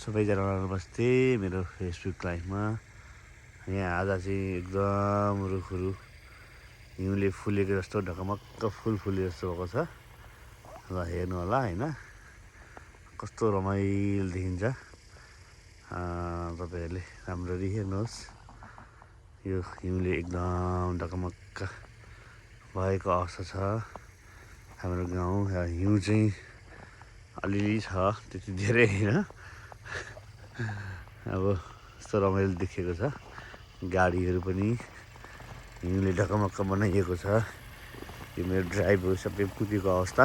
सबैजना नमस्ते मेरो फेसबुक लाइभमा। यहाँ आज चाहिँ एकदम रुखहरू हिउँले फुलेको जस्तो ढकमक्क फुल फुले जस्तो भएको छ र हेर्नु होला हैन कस्तो रमाइलो देखिन्छ। तपाईहरुले राम्ररी हेर्नुहोस्। यो हिउँले एकदम ढकमक्क भएको अवस्था छ हाम्रो गाउँ। हिउँ चाहिँ अलिअलि छ, त्यति धेरै हैन। अब यस्तो रमाइलो देखिएको छ। गाडीहरू पनि हिउँले ढकमक्क बनाइएको छ। यो मेरो ड्राइभहरू सबै पुगेको अवस्था,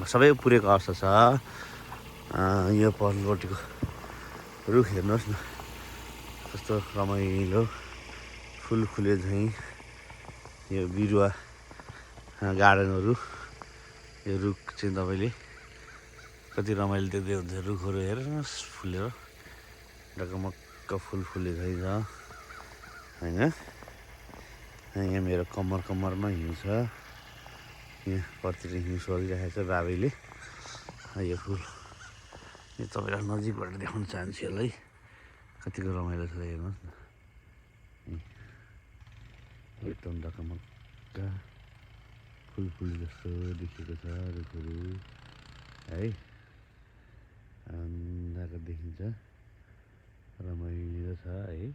सबै पुरेको अवस्था छ। यो पल्लोपट्टिको रुख हेर्नुहोस् न, कस्तो रमाइलो फुल फुले झैँ यो बिरुवा गार्डनहरू। यो रुख चाहिँ तपाईँले कति रमाइलो देख्दै हुन्छ। रुखहरू हेर्नुहोस् फुलेर ढकमक्क फुल फुले झैँ छ हैन। यहाँ मेरो कम्मरमा हिउँ छ। यहाँ पर्तिर हिउँ सोलिरहेको छ बाबैले। यो फुल यो तपाईँलाई नजिकबाट देखाउन चाहन्छु। यसलाई कतिको रमाइलो छ हेर्नुहोस् न। एकदम ढकमक्क फुल फुल जस्तो देखिएको छ रुखहरू है। अन्धाको देखिन्छ, रमाइलो छ है।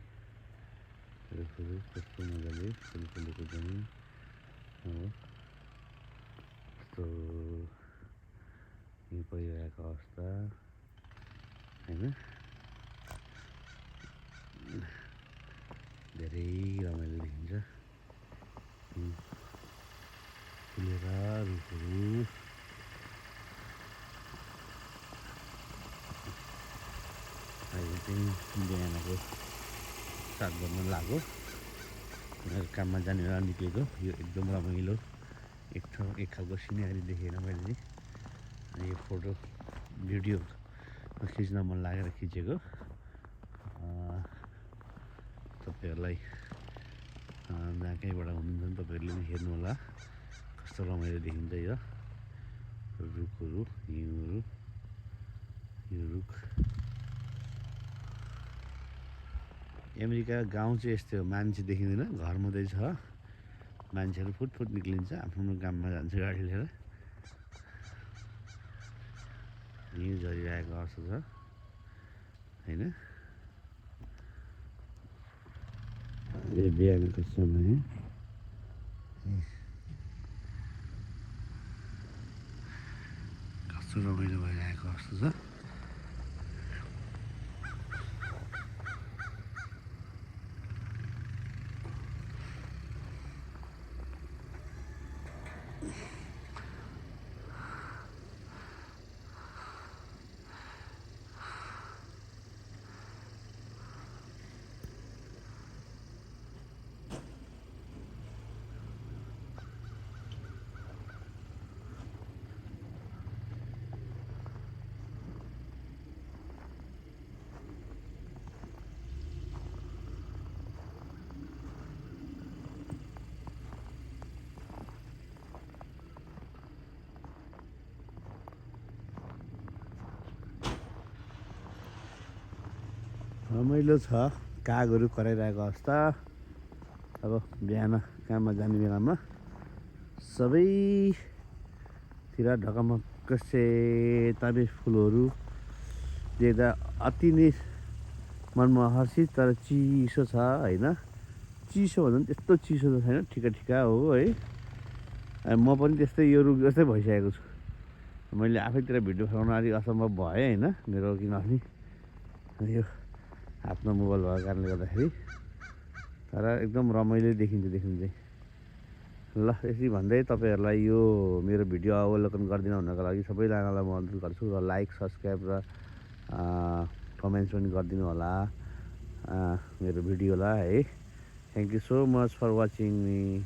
रुखहरू कस्तो मजाले फुल फुलेको पनि कस्तो हिउँ परिरहेको अवस्था हैन। धेरै रमाइलो देखिन्छ फुलेर रुखहरू। अहिले चाहिँ बिहानको 7 बज्न लाग्यो। काममा जाने बेला निक्लेको। यो एकदम रमाइलो एक खालको सिनेरी देखेन मैले। यो फोटो भिडियो खिच्न मन लागेर खिचेको। तपाईहरुलाई जहाँ कहीँबाट हुनुहुन्छ तपाईहरुले पनि हेर्नु होला कस्तो रमाइलो देखिन्छ यो रुखहरू हिउँहरू। यो रुख अमेरिका गाउँ चाहिँ यस्तै हो, मान्छे देखिँदैन, घर मात्रै छ। मान्छेहरू फुटफुट निक्लिन्छ, आफ्नो काममा जान्छ गाडी लिएर। हिउँ झरिरहेको अवस्था छ हैन। यो बिहानको समय कस्तो रमाइलो भइरहेको अवस्था छ। रमाइलो छ, कागहरू कराइरहेको अवस्था। अब बिहान काममा जाने बेलामा सबैतिर ढकमक्क सेता फुलहरू देख्दा अति नै मनमा हर्षित तर चिसो छ हैन। चिसो भन्दा पनि त्यस्तो चिसो त छैन, ठिका हो है। म पनि त्यस्तै यो रुख जस्तै भइसकेको छु। मैले आफैतिर भिडियो बनाउन अलिक असम्भव भयो हैन, मेरो किनभने यो हातमा मोबाइल भएको कारणले गर्दाखेरि। तर एकदम रमाइलो देखिन्छ देख्नु चाहिँ। ल यसरी भन्दै तपाईहरुलाई यो मेरो भिडियो अवलोकन गरिदिनु हुनको लागि सबैजनालाई म अनुरोध गर्छु र लाइक सब्स्क्राइब र कमेन्ट्स पनि गरिदिनु होला मेरो भिडियोलाई है। Thank you so much for watching me.